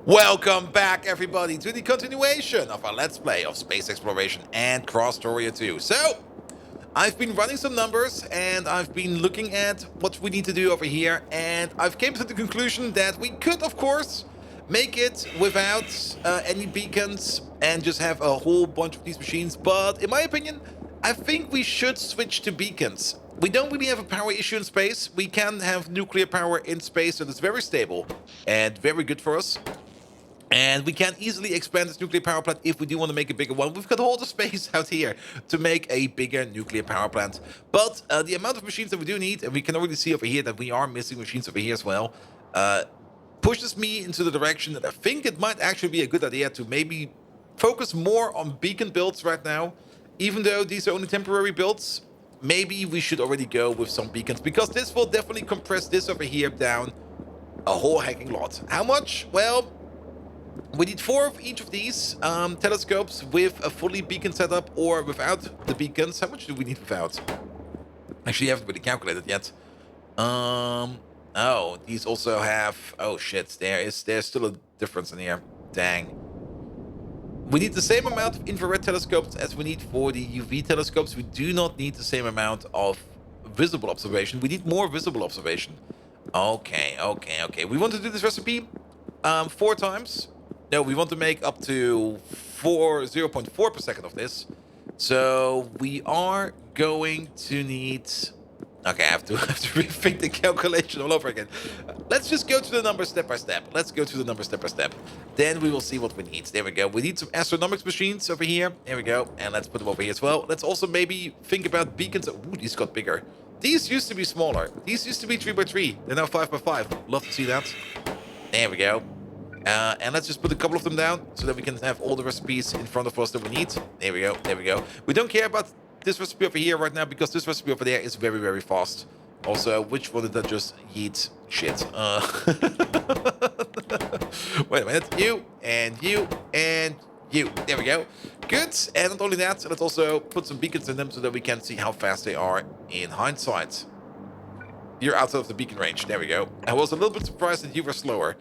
Welcome back, everybody, to the continuation of our Let's Play of Space Exploration and Krastorio 2. So, I've been running some numbers, and I've been looking at what we need to do over here, and I've came to the conclusion that we could, of course, make it without any beacons and just have a whole bunch of these machines, but in my opinion, I think we should switch to beacons. We don't really have a power issue in space. We can have nuclear power in space, so it's very stable and very good for us. And we can easily expand this nuclear power plant if we do want to make a bigger one. We've got all the space out here to make a bigger nuclear power plant. But the amount of machines that we do need, and we can already see over here that we are missing machines over here as well, pushes me into the direction that I think it might actually be a good idea to maybe focus more on beacon builds right now. Even though these are only temporary builds, maybe we should already go with some beacons, because this will definitely compress this over here down a whole hecking lot. How much? Well, we need 4 of each of these telescopes with a fully beacon setup or without the beacons. How much do we need without? Actually, I haven't really calculated yet. Oh, these also have... Oh, shit. There's still a difference in here. Dang. We need the same amount of infrared telescopes as we need for the UV telescopes. We do not need the same amount of visible observation. We need more visible observation. Okay. We want to do this recipe 4 times. No, we want to make up to 0.4 per second of this. So we are going to need... Okay, I have to rethink the calculation all over again. Let's just go to the numbers step by step. Then we will see what we need. There we go. We need some astronomic machines over here. There we go. And let's put them over here as well. Let's also maybe think about beacons. Ooh, these got bigger. These used to be smaller. These used to be 3x3. They're now 5x5. Love to see that. There we go. And let's just put a couple of them down so that we can have all the recipes in front of us that we need. There we go. We don't care about this recipe over here right now because this recipe over there is very, very fast. Also, which one did that just yeet? Shit. Wait a minute. You, and you, and you. There we go. Good. And not only that, let's also put some beacons in them so that we can see how fast they are in hindsight. You're outside of the beacon range. There we go. I was a little bit surprised that you were slower.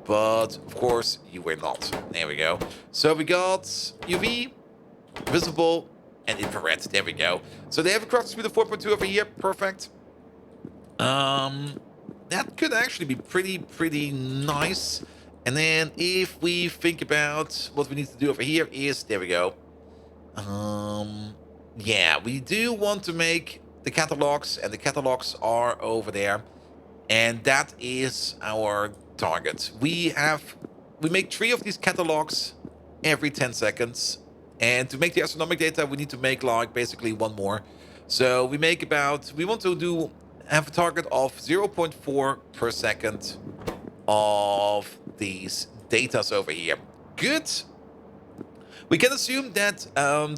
But, of course, you were not. There we go. So we got UV, visible, and infrared. There we go. So they have a crafting speed of 4.2 over here. Perfect. That could actually be pretty nice. And then if we think about what we need to do over here is... There we go. Yeah, we do want to make the catalogs. And the catalogs are over there. And that is our... target. We make 3 of these catalogs every 10 seconds, and to make the astronomic data we need to make like basically 1 more. So we make about, we want to have a target of 0.4 per second of these datas over here. Good. We can assume that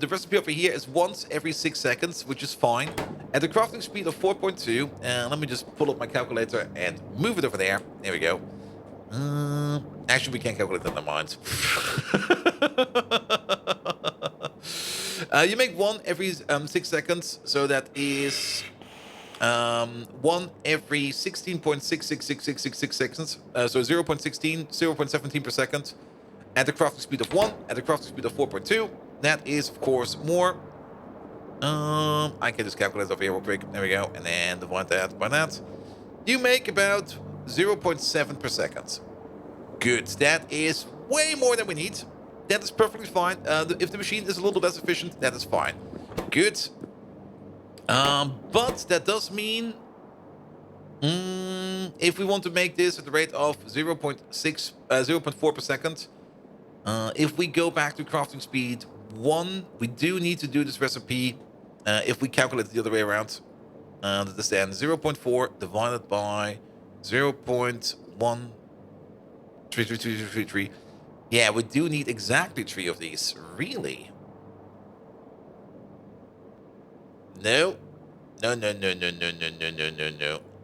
the recipe over here is once every 6 seconds, which is fine. At a crafting speed of 4.2, and let me just pull up my calculator and move it over there. There we go. Actually, we can't calculate that in our minds. You make 1 every 6 seconds, so that is 1 every 16.666666 seconds. So 0.16, 0.17 per second. At the crafting speed of 1, at the crafting speed of 4.2. That is, of course, more. I can just calculate over here real quick. There we go. And then divide that by that. You make about 0.7 per second. Good. That is way more than we need. That is perfectly fine. If the machine is a little less efficient, that is fine. Good. But that does mean... if we want to make this at the rate of 0.4 per second, if we go back to crafting speed 1, we do need to do this recipe if we calculate it the other way around. That is then 0.4 divided by 0.1333333. Yeah, we do need exactly 3 of these. Really? No. No.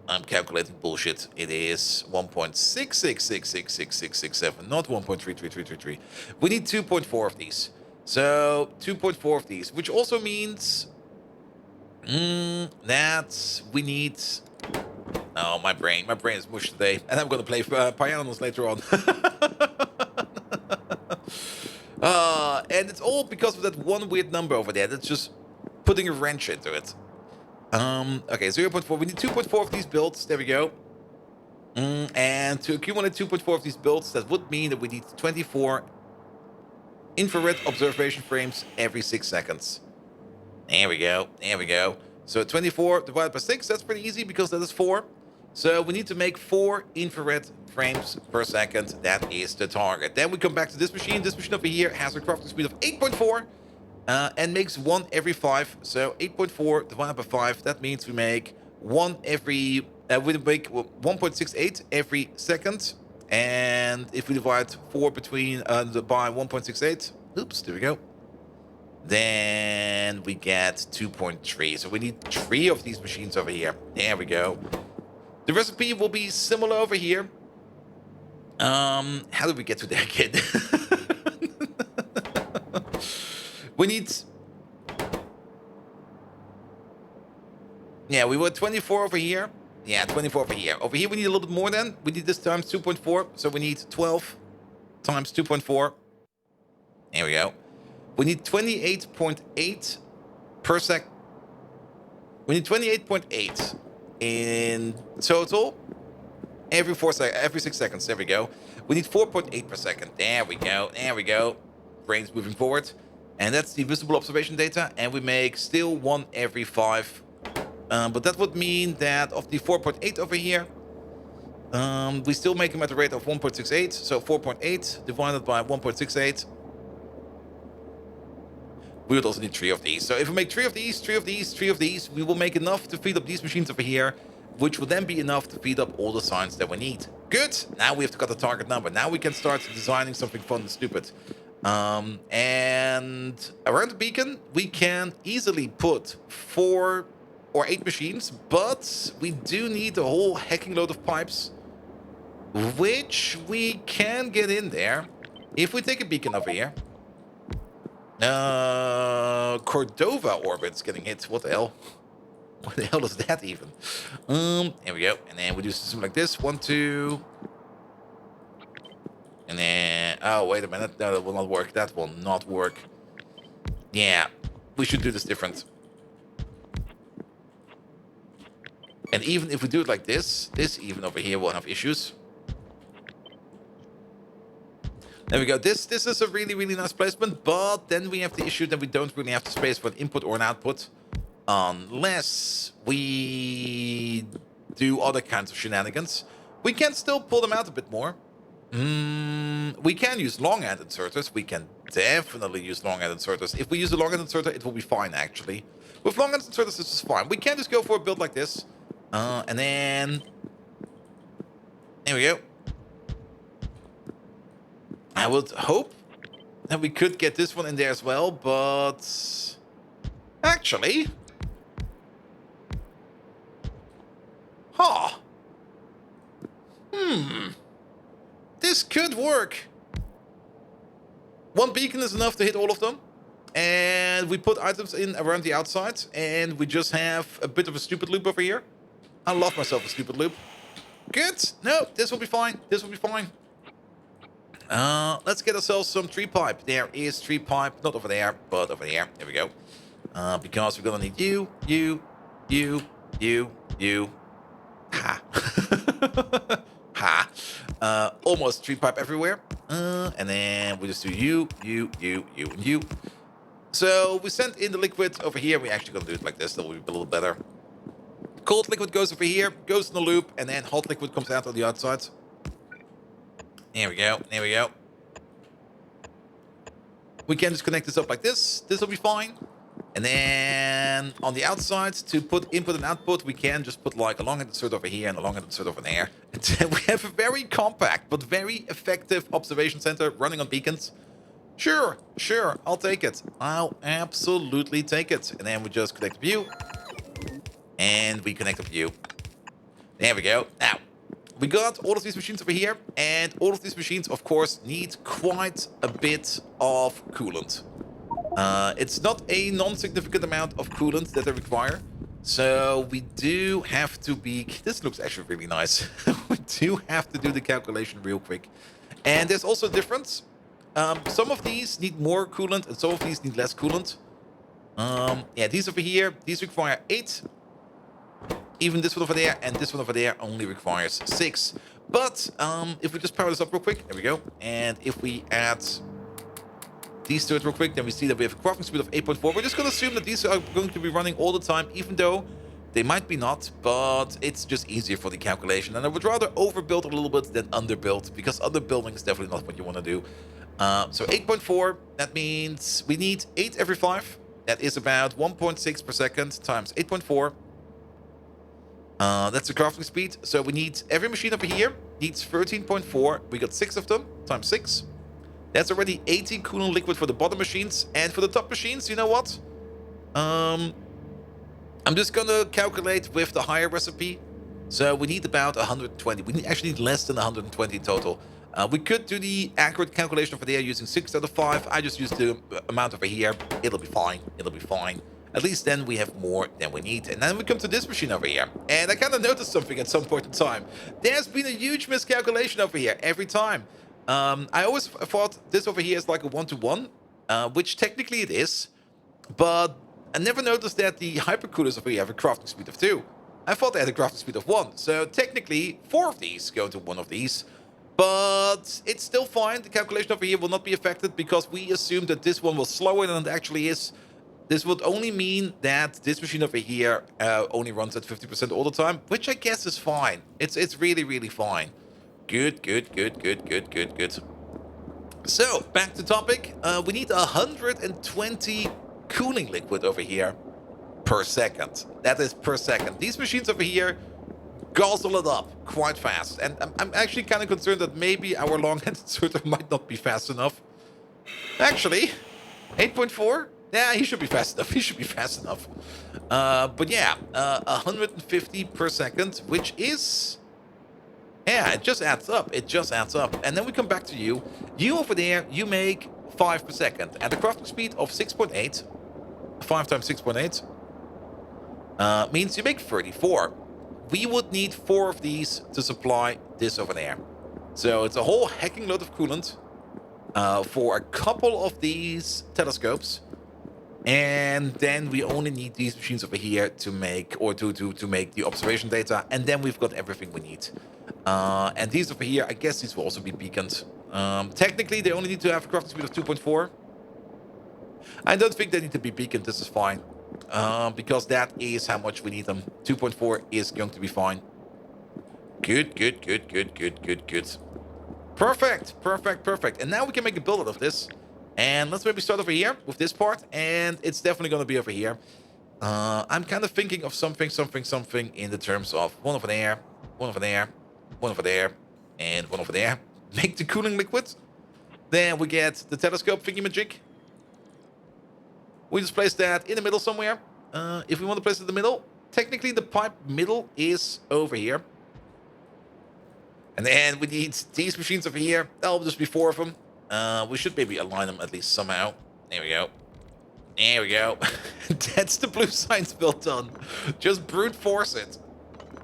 I'm calculating bullshit. It is 1.66666667, not 1.33333. We need 2.4 of these. So 2.4 of these, which also means that we need... Oh, my brain is mush today. And I'm going to play pianos later on. And it's all because of that one weird number over there that's just putting a wrench into it. Okay, 0.4. We need 2.4 of these builds. There we go. And to accumulate 2.4 of these builds, that would mean that we need 24 infrared observation frames every 6 seconds. There we go. There we go. So 24 divided by 6, that's pretty easy because that is 4. So we need to make 4 infrared frames per second. That is the target. Then we come back to this machine. This machine over here has a crafting speed of 8.4 and makes 1 every 5. So 8.4 divided by 5, that means we make 1 every... we make 1.68 every second. And if we divide 4 between by 1.68, oops, there we go. Then we get 2.3. So we need 3 of these machines over here. There we go. The recipe will be similar over here. How did we get to there again? We need... Yeah, we were 24 over here. Yeah, 24 over here. Over here we need a little bit more then. We need this times 2.4. So we need 12 times 2.4. There we go. We need 28.8 per sec. We need 28.8 in total. Every 6 seconds. There we go. We need 4.8 per second. There we go. There we go. Brain's moving forward. And that's the visible observation data. And we make still 1 every 5. But that would mean that of the 4.8 over here, we still make them at a rate of 1.68. So 4.8 divided by 1.68. We would also need 3 of these. So if we make 3 of these, 3 of these, 3 of these, we will make enough to feed up these machines over here, which will then be enough to feed up all the science that we need. Good. Now we have to got the target number. Now we can start designing something fun and stupid. And around the beacon, we can easily put 4 or 8 machines, but we do need a whole hecking load of pipes, which we can get in there if we take a beacon over here. Cordova orbit's getting hit. What the hell? What the hell is that even? There we go. And then we do something like this. 1, 2. And then... Oh, wait a minute. No, that will not work. That will not work. Yeah. We should do this different. And even if we do it like this even over here will have issues. There we go. This is a really, really nice placement, but then we have the issue that we don't really have the space for an input or an output unless we do other kinds of shenanigans. We can still pull them out a bit more. We can use long-end inserters. We can definitely use long-end inserters. If we use a long-end inserter, it will be fine, actually. With long-end inserters, this is fine. We can just go for a build like this. And then... There we go. I would hope that we could get this one in there as well, but... Actually... Huh. This could work. 1 beacon is enough to hit all of them. And we put items in around the outside, and we just have a bit of a stupid loop over here. I love myself a stupid loop. Good. No, this will be fine. This will be fine. Let's get ourselves some tree pipe. There is tree pipe. Not over there, but over here. There we go. Because we're gonna need you. Ha. Ha. Almost tree pipe everywhere. And then we just do you, and you. So we send in the liquid over here. We're actually gonna do it like this. That will be a little better. Cold liquid goes over here, goes in the loop, and then hot liquid comes out on the outside. There we go. There we go. We can just connect this up like this. This will be fine. And then on the outside, to put input and output, we can just put like a long-end insert over here and a long-end insert over there. And then we have a very compact but very effective observation center running on beacons. Sure, I'll take it. I'll absolutely take it. And then we just connect the view. And we connect the view. There we go. Now, we got all of these machines over here. And all of these machines, of course, need quite a bit of coolant. It's not a non-significant amount of coolant that they require. So we do have to be... This looks actually really nice. We do have to do the calculation real quick. And there's also a difference. Some of these need more coolant and some of these need less coolant. Yeah, these over here, these require 8. Even this one over there and this one over there only requires 6. But if we just power this up real quick, there we go. And if we add these to it real quick, then we see that we have a crafting speed of 8.4. We're just going to assume that these are going to be running all the time, even though they might be not, but it's just easier for the calculation. And I would rather overbuild a little bit than underbuild, because underbuilding is definitely not what you want to do. So 8.4, that means we need 8 every 5. That is about 1.6 per second times 8.4. That's the crafting speed. So we need, every machine over here needs 13.4. We got 6 of them, times 6. That's already 18 coolant liquid for the bottom machines. And for the top machines, you know what? I'm just gonna calculate with the higher recipe. So we need about 120. We actually need less than 120 in total. We could do the accurate calculation over there using 6 out of 5. I just used the amount over here. It'll be fine. It'll be fine. At least then we have more than we need. And then we come to this machine over here. And I kind of noticed something at some point in time. There's been a huge miscalculation over here every time. I always thought this over here is like a 1-to-1, which technically it is. But I never noticed that the hypercoolers over here have a crafting speed of 2. I thought they had a crafting speed of 1. So technically 4 of these go to 1 of these. But it's still fine. The calculation over here will not be affected because we assume that this one was slower than it actually is. This would only mean that this machine over here only runs at 50% all the time, which I guess is fine. It's really, really fine. Good. So, back to topic. We need 120 cooling liquid over here per second. That is per second. These machines over here guzzle it up quite fast. And I'm actually kind of concerned that maybe our long-handed sorter might not be fast enough. Actually, 8.4? Yeah, he should be fast enough. He should be fast enough. But yeah, 150 per second, which is... Yeah, it just adds up. It just adds up. And then we come back to you. You over there, you make 5 per second. At a crafting speed of 6.8, 5 times 6.8, means you make 34. We would need 4 of these to supply this over there. So it's a whole hecking load of coolant for a couple of these telescopes. And then we only need these machines over here to make, or to make the observation data. And then we've got everything we need. And these over here, I guess these will also be beaconed. Technically, they only need to have a crafting speed of 2.4. I don't think they need to be beaconed. This is fine. Because that is how much we need them. 2.4 is going to be fine. Good. Perfect. And now we can make a build out of this. And let's maybe start over here with this part. And it's definitely going to be over here. I'm kind of thinking of something in the terms of one over there, one over there, one over there, and one over there. Make the cooling liquid. Then we get the telescope thingy-majig. We just place that in the middle somewhere. If we want to place it in the middle, technically the pipe middle is over here. And then we need these machines over here. That'll just be 4 of them. We should maybe align them at least somehow. There we go. That's the blue science built done. Just brute force it.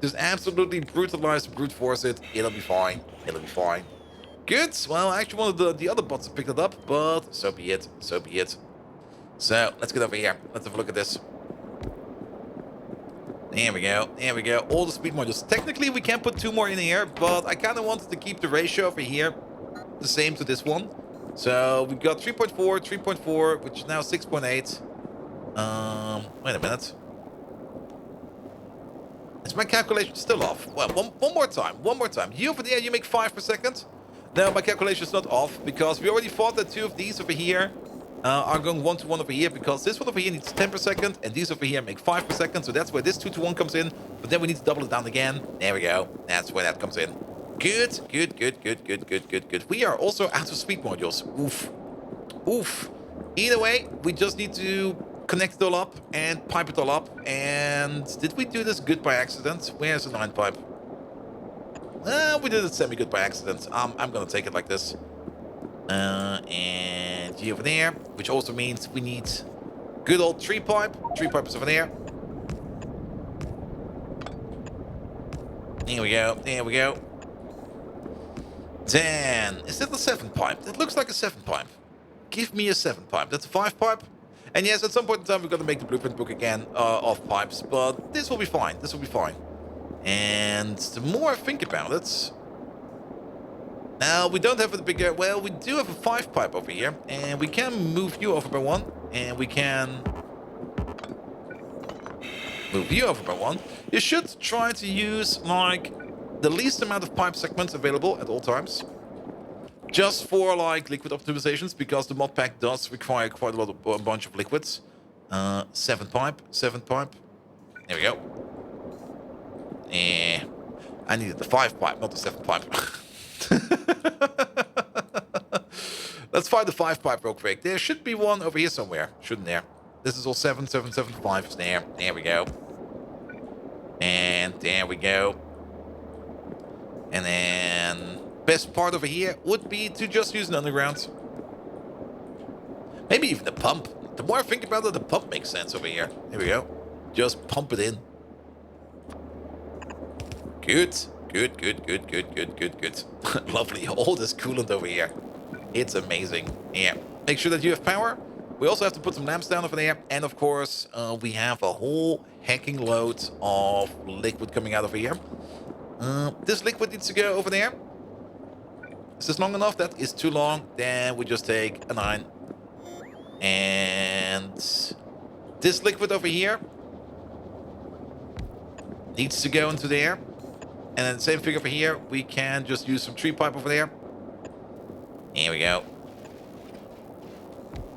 Just absolutely brutalize, brute force it. It'll be fine. Good. Well, actually one of the other bots have picked it up, but so be it. So let's get over here. Let's have a look at this. There we go. All the speed modules. Technically, we can put 2 more in here, but I kind of wanted to keep the ratio over here the same to this one. So we've got 3.4, which is now 6.8. Wait a minute. Is my calculation still off? Well, one more time. You over there, you make 5 per second. No, my calculation is not off, because we already thought that 2 of these over here are going 1-to-1 over here, because this one over here needs 10 per second, and these over here make 5 per second, so that's where this 2-to-1 comes in, but then we need to double it down again. There we go. That's where that comes in. Good. We are also out of speed modules. Oof. Either way, we just need to connect it all up and pipe it all up. And did we do this good by accident? Where's the 9 pipe? We did it semi-good by accident. I'm gonna take it like this. And you over there, which also means we need good old 3 pipe. 3 pipe is over there. There we go. Then, is that the 7 pipe? That looks like a 7 pipe. Give me a 7 pipe. That's a 5 pipe. And yes, at some point in time, we're going to make the blueprint book again of pipes. But this will be fine. This will be fine. And the more I think about it... Now, we don't have a bigger... Well, we do have a 5 pipe over here. And we can move you over by 1. And we can... move you over by 1. You should try to use, like, the least amount of pipe segments available at all times. Just for, like, liquid optimizations, because the mod pack does require quite a lot of a bunch of liquids. 7 pipe. There we go. I needed the 5 pipe, not the 7 pipe. Let's find the 5 pipe real quick. There should be one over here somewhere, shouldn't there? This is all 7, 7, 7, 5 is there. There we go. And there we go. And then best part over here would be to just use an underground. Maybe even the pump. The more I think about it, the pump makes sense over here. Here we go. Just pump it in. Good. Lovely. All this coolant over here. It's amazing. Yeah. Make sure that you have power. We also have to put some lamps down over there. And of course, we have a whole hacking load of liquid coming out over here. This liquid needs to go over there. Is this long enough? That is too long. Then we just take a 9. And this liquid over here needs to go into there. And then the same thing over here. We can just use some 3 pipe over there. Here we go.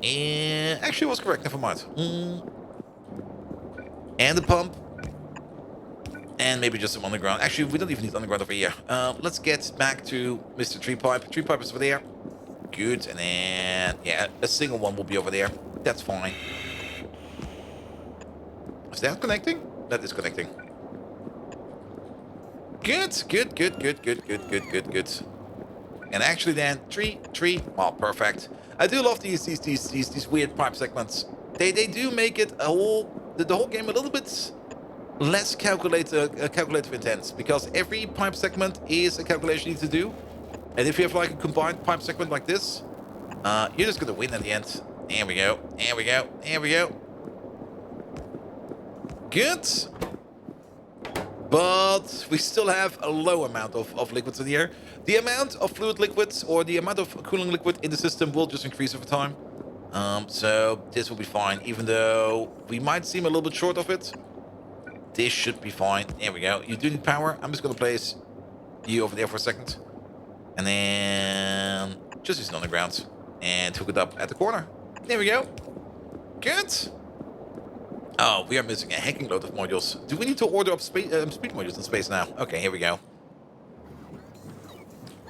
And actually it was correct, never mind. And the pump. And maybe just some underground. Actually, we don't even need underground over here. Let's get back to Mr. Tree Pipe. Tree Pipe is over there. Good. And then, yeah, a single one will be over there. That's fine. Is that connecting? That is connecting. Good. And actually then, tree. Well, perfect. I do love these weird pipe segments. They do make it the whole game a little bit less calculative intense, because every pipe segment is a calculation you need to do. And if you have like a combined pipe segment like this, you're just gonna win at the end. There we go. Good. But we still have a low amount of liquids in here. The amount of fluid liquids or the amount of cooling liquid in the system will just increase over time. So this will be fine, even though we might seem a little bit short of it. This should be fine. There we go. You do need power. I'm just going to place you over there for a second. And then just use an underground and hook it up at the corner. There we go. Good. Oh, we are missing a hacking load of modules. Do we need to order up speed modules in space now? Okay, here we go.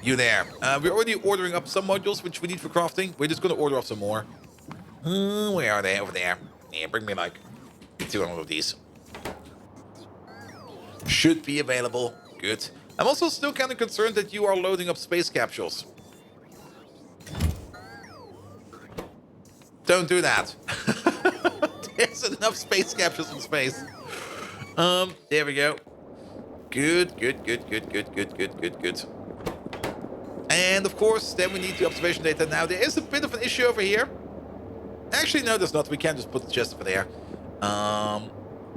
You there. We're already ordering up some modules which we need for crafting. We're just going to order up some more. Where are they? Over there. Yeah, bring me like 200 of these. Should be available. Good. I'm also still kind of concerned that you are loading up space capsules. Don't do that. There's enough space capsules in space. There we go. Good. And of course, then we need the observation data. Now, there is a bit of an issue over here. Actually, no, there's not. We can just put the chest over there.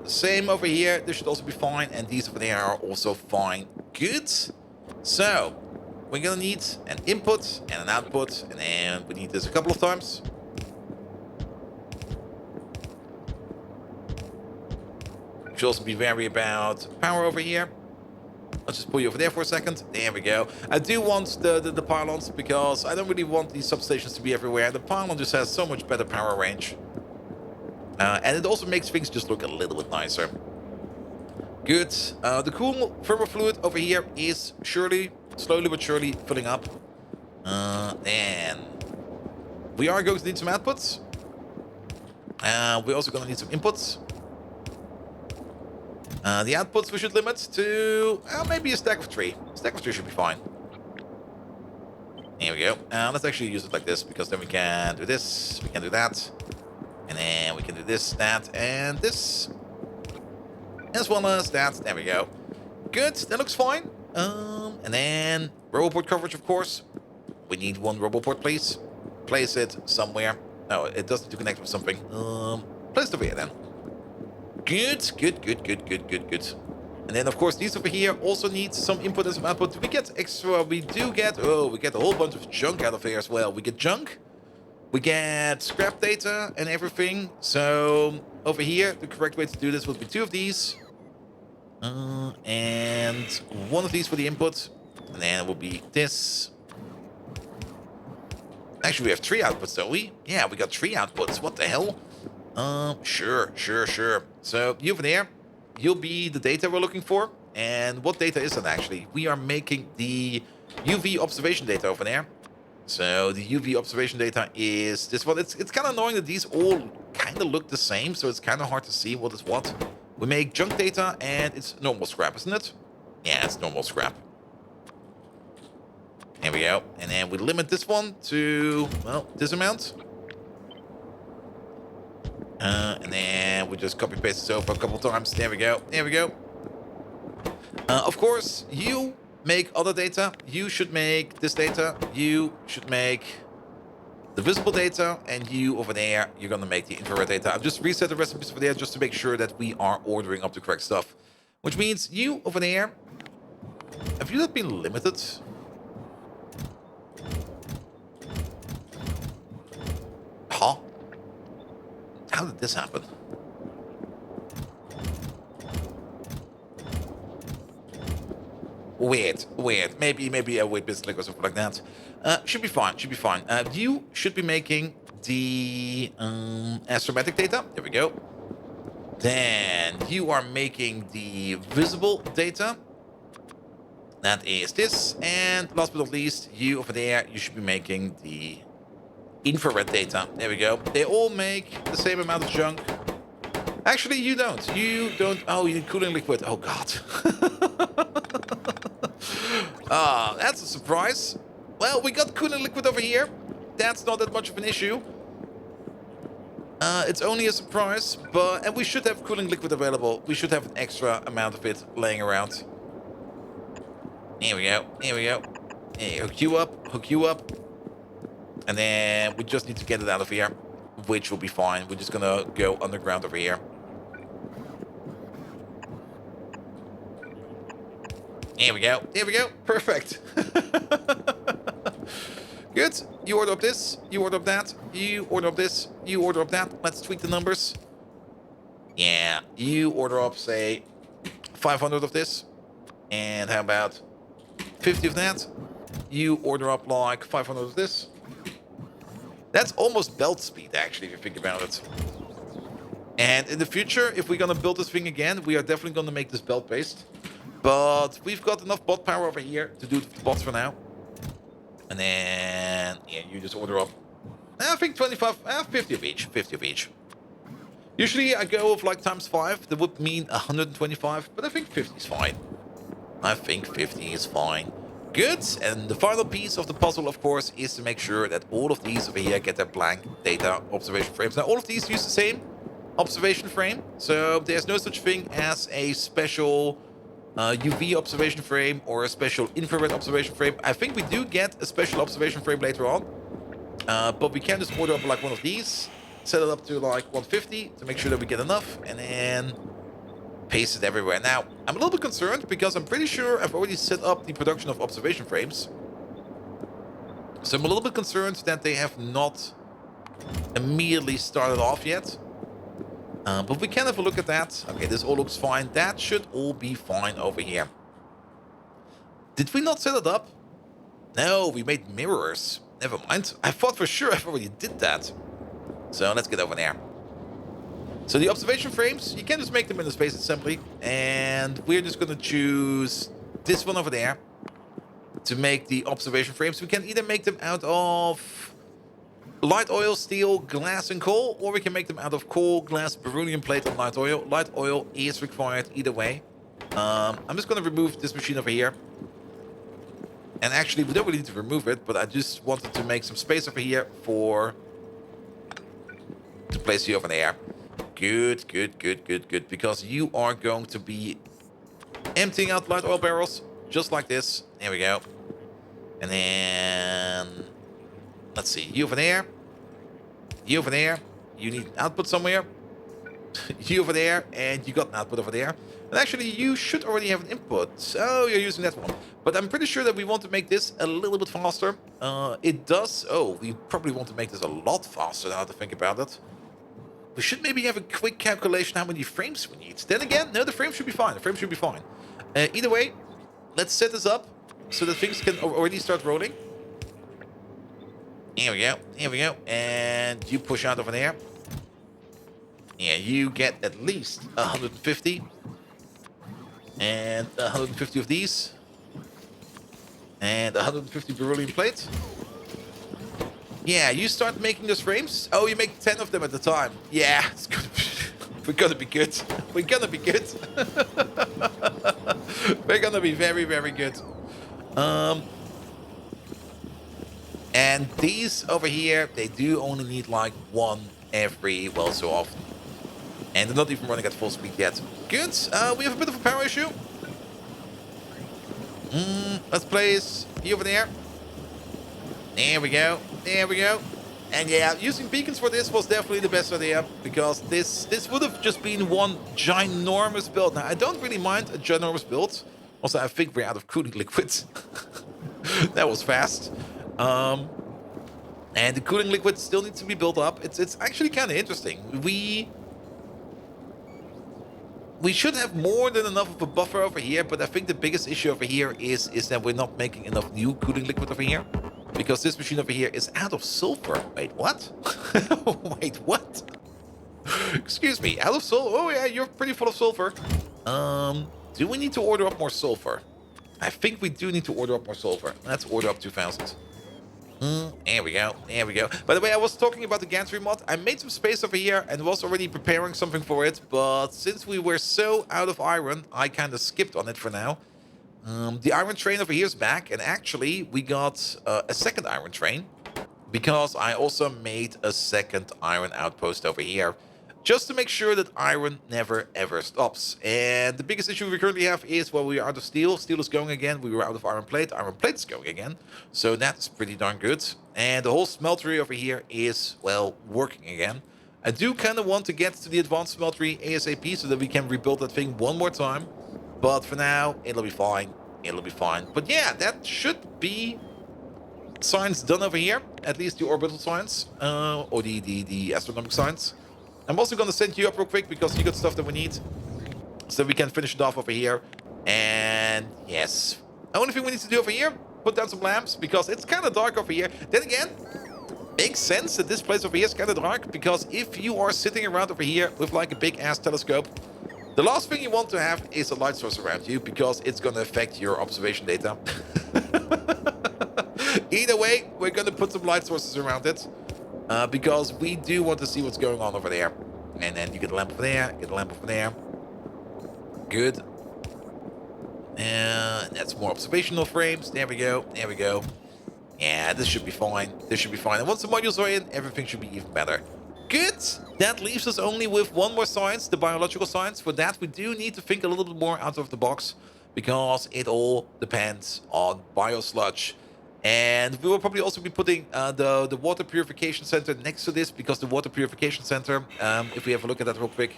Same over here. This should also be fine. And these over there are also fine. Good. So, we're going to need an input and an output. And then we need this a couple of times. Should also be wary about power over here. Let's just pull you over there for a second. There we go. I do want the pylons because I don't really want these substations to be everywhere. The pylon just has so much better power range. And it also makes things just look a little bit nicer. Good. The cool thermal fluid over here is slowly but surely filling up. Then we are going to need some outputs. We're also going to need some inputs. The outputs we should limit to maybe a stack of 3. A stack of 3 should be fine. Here we go. Let's actually use it like this, because then we can do this, we can do that, and then we can do this, that, and this, as well as that. There we go. Good. That looks fine. And then roboport coverage, of course. We need one roboport, please. Place it somewhere. No, it does need to connect with something. Place it over here then. Good, good, good, good, good, good, good. And then, of course, these over here also need some input and some output. We get extra. We do get. Oh, we get a whole bunch of junk out of here as well. We get junk. We get scrap data and everything. So over here, the correct way to do this would be 2 of these. And 1 of these for the input. And then it will be this. Actually, we have 3 outputs, don't we? Yeah, we got 3 outputs. What the hell? Sure. So you over there, you'll be the data we're looking for. And what data is that actually? We are making the UV observation data over there. So the UV observation data is this one. It's kind of annoying that these all kind of look the same, so it's kind of hard to see what is what. We make junk data, and it's normal scrap, isn't it? Yeah, it's normal scrap. There we go. And then we limit this one to, well, this amount. And then we just copy paste this over a couple times. There we go. There we go. Of course, you make other data. You should make this data. You should make the visible data. And you over there, you're going to make the infrared data. I've just reset the recipes over there just to make sure that we are ordering up the correct stuff. Which means you over there, have you not been limited? Huh? How did this happen? Weird. Maybe a weird business link or something like that. Should be fine. You should be making the astromatic data. There we go. Then you are making the visible data. That is this. And last but not least, you over there, you should be making the infrared data. There we go. They all make the same amount of junk. Actually, you don't. Oh, you need cooling liquid. Oh, God. That's a surprise. Well, we got cooling liquid over here. That's not that much of an issue. It's only a surprise, and we should have cooling liquid available. We should have an extra amount of it laying around. Here we go. Hey, hook you up. And then we just need to get it out of here, which will be fine. We're just gonna go underground over here. Here we go. Perfect. Good. You order up this. You order up that. You order up this. You order up that. Let's tweak the numbers. Yeah. You order up, say, 500 of this. And how about 50 of that? You order up like 500 of this. That's almost belt speed, actually, if you think about it. And in the future, if we're going to build this thing again, we are definitely going to make this belt-based. But we've got enough bot power over here to do the bots for now. And then, yeah, you just order up, I think 25, 50 of each. 50 of each. Usually I go with like ×5. That would mean 125, but I think 50 is fine. Good. And the final piece of the puzzle, of course, is to make sure that all of these over here get their blank data observation frames. Now, all of these use the same observation frame. So there's no such thing as a special UV observation frame or a special infrared observation frame. I think we do get a special observation frame later on. But we can just order up like one of these, set it up to like 150 to make sure that we get enough, and then paste it everywhere. Now, I'm a little bit concerned because I'm pretty sure I've already set up the production of observation frames. So I'm a little bit concerned that they have not immediately started off yet. But we can have a look at that. Okay, this all looks fine. That should all be fine over here. Did we not set it up? No, we made mirrors. Never mind. I thought for sure I already did that. So let's get over there. So the observation frames, you can just make them in the space assembly. And we're just going to choose this one over there to make the observation frames. We can either make them out of light oil, steel, glass, and coal, or we can make them out of coal, glass, beryllium plate, and light oil. Light oil is required either way. I'm just going to remove this machine over here. And actually, we don't really need to remove it, but I just wanted to make some space over here to place you over there. Good. Because you are going to be emptying out light oil barrels just like this. There we go. And then, let's see, you over there. You over there. You need an output somewhere. You over there, and you got an output over there. And actually, you should already have an input. So you're using that one. But I'm pretty sure that we want to make this a little bit faster. It does. Oh, we probably want to make this a lot faster now to think about it. We should maybe have a quick calculation how many frames we need. Then again, no, the frame should be fine. The frame should be fine. Either way, let's set this up so that things can already start rolling. Here we go. Here we go. And you push out over there. Yeah, you get at least 150. And 150 of these. And 150 beryllium plates. Yeah, you start making those frames. Oh, you make 10 of them at a time. Yeah, it's gonna be, we're gonna be good. We're gonna be good. We're gonna be very, very good. And these over here, they do only need like one every well so often. And they're not even running at full speed yet. Good. We have a bit of a power issue. Let's place you over there. There we go. There we go. And yeah, using beacons for this was definitely the best idea, because this would have just been one ginormous build. Now, I don't really mind a ginormous build. Also, I think we're out of cooling liquids. That was fast. And the cooling liquid still needs to be built up. It's actually kind of interesting. We should have more than enough of a buffer over here, but I think the biggest issue over here is that we're not making enough new cooling liquid over here. Because this machine over here is out of sulfur. Wait, what? Wait, what? Excuse me, out of sulfur? Oh yeah, you're pretty full of sulfur. Do we need to order up more sulfur? I think we do need to order up more sulfur. Let's order up 2,000. There we go, there we go. By the way, I was talking about the gantry mod. I made some space over here and was already preparing something for it. But since we were so out of iron, I kind of skipped on it for now. The iron train over here is back, and actually we got a second iron train, because I also made a second iron outpost over here, just to make sure that iron never ever stops. And the biggest issue we currently have is, well, we are out of steel. Steel is going again. We were out of iron plate. Iron plate is going again. So that's pretty darn good. And the whole smeltery over here is, well, working again. I do kind of want to get to the advanced smeltery ASAP so that we can rebuild that thing one more time. But for now, it'll be fine. It'll be fine. But yeah, that should be science done over here. At least the orbital science. Or the astronomic science. I'm also going to send you up real quick, because you got stuff that we need. So we can finish it off over here. And yes. The only thing we need to do over here, put down some lamps, because it's kind of dark over here. Then again, makes sense that this place over here is kind of dark, because if you are sitting around over here with like a big ass telescope, the last thing you want to have is a light source around you, because it's going to affect your observation data. Either way, we're going to put some light sources around it, because we do want to see what's going on over there. And then you get a lamp over there, get a lamp over there. Good. And that's more observational frames. There we go. There we go. Yeah, this should be fine. This should be fine. And once the modules are in, everything should be even better. Good. That leaves us only with one more science, the biological science. For that, we do need to think a little bit more out of the box, because it all depends on biosludge. And we will probably also be putting the water purification center next to this, because the water purification center, if we have a look at that real quick,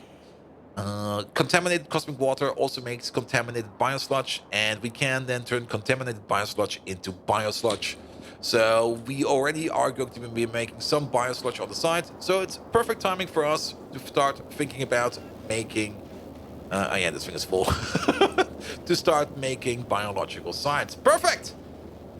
contaminated cosmic water also makes contaminated biosludge, and we can then turn contaminated biosludge into biosludge. So we already are going to be making some biosludge on the side. So it's perfect timing for us to start thinking about making... oh yeah, this thing is full. To start making biological science. Perfect!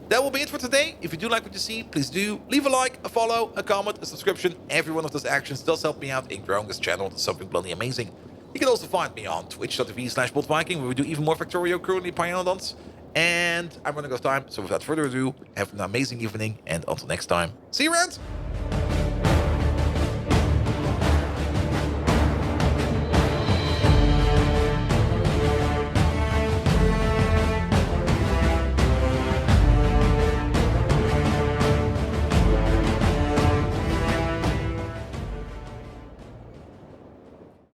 That will be it for today. If you do like what you see, please do leave a like, a follow, a comment, a subscription. Every one of those actions does help me out in growing this channel into something bloody amazing. You can also find me on twitch.tv/BoldViking, where we do even more Factorio currently Pyanodons. And I'm running out of time, so without further ado, have an amazing evening, and until next time, see you around!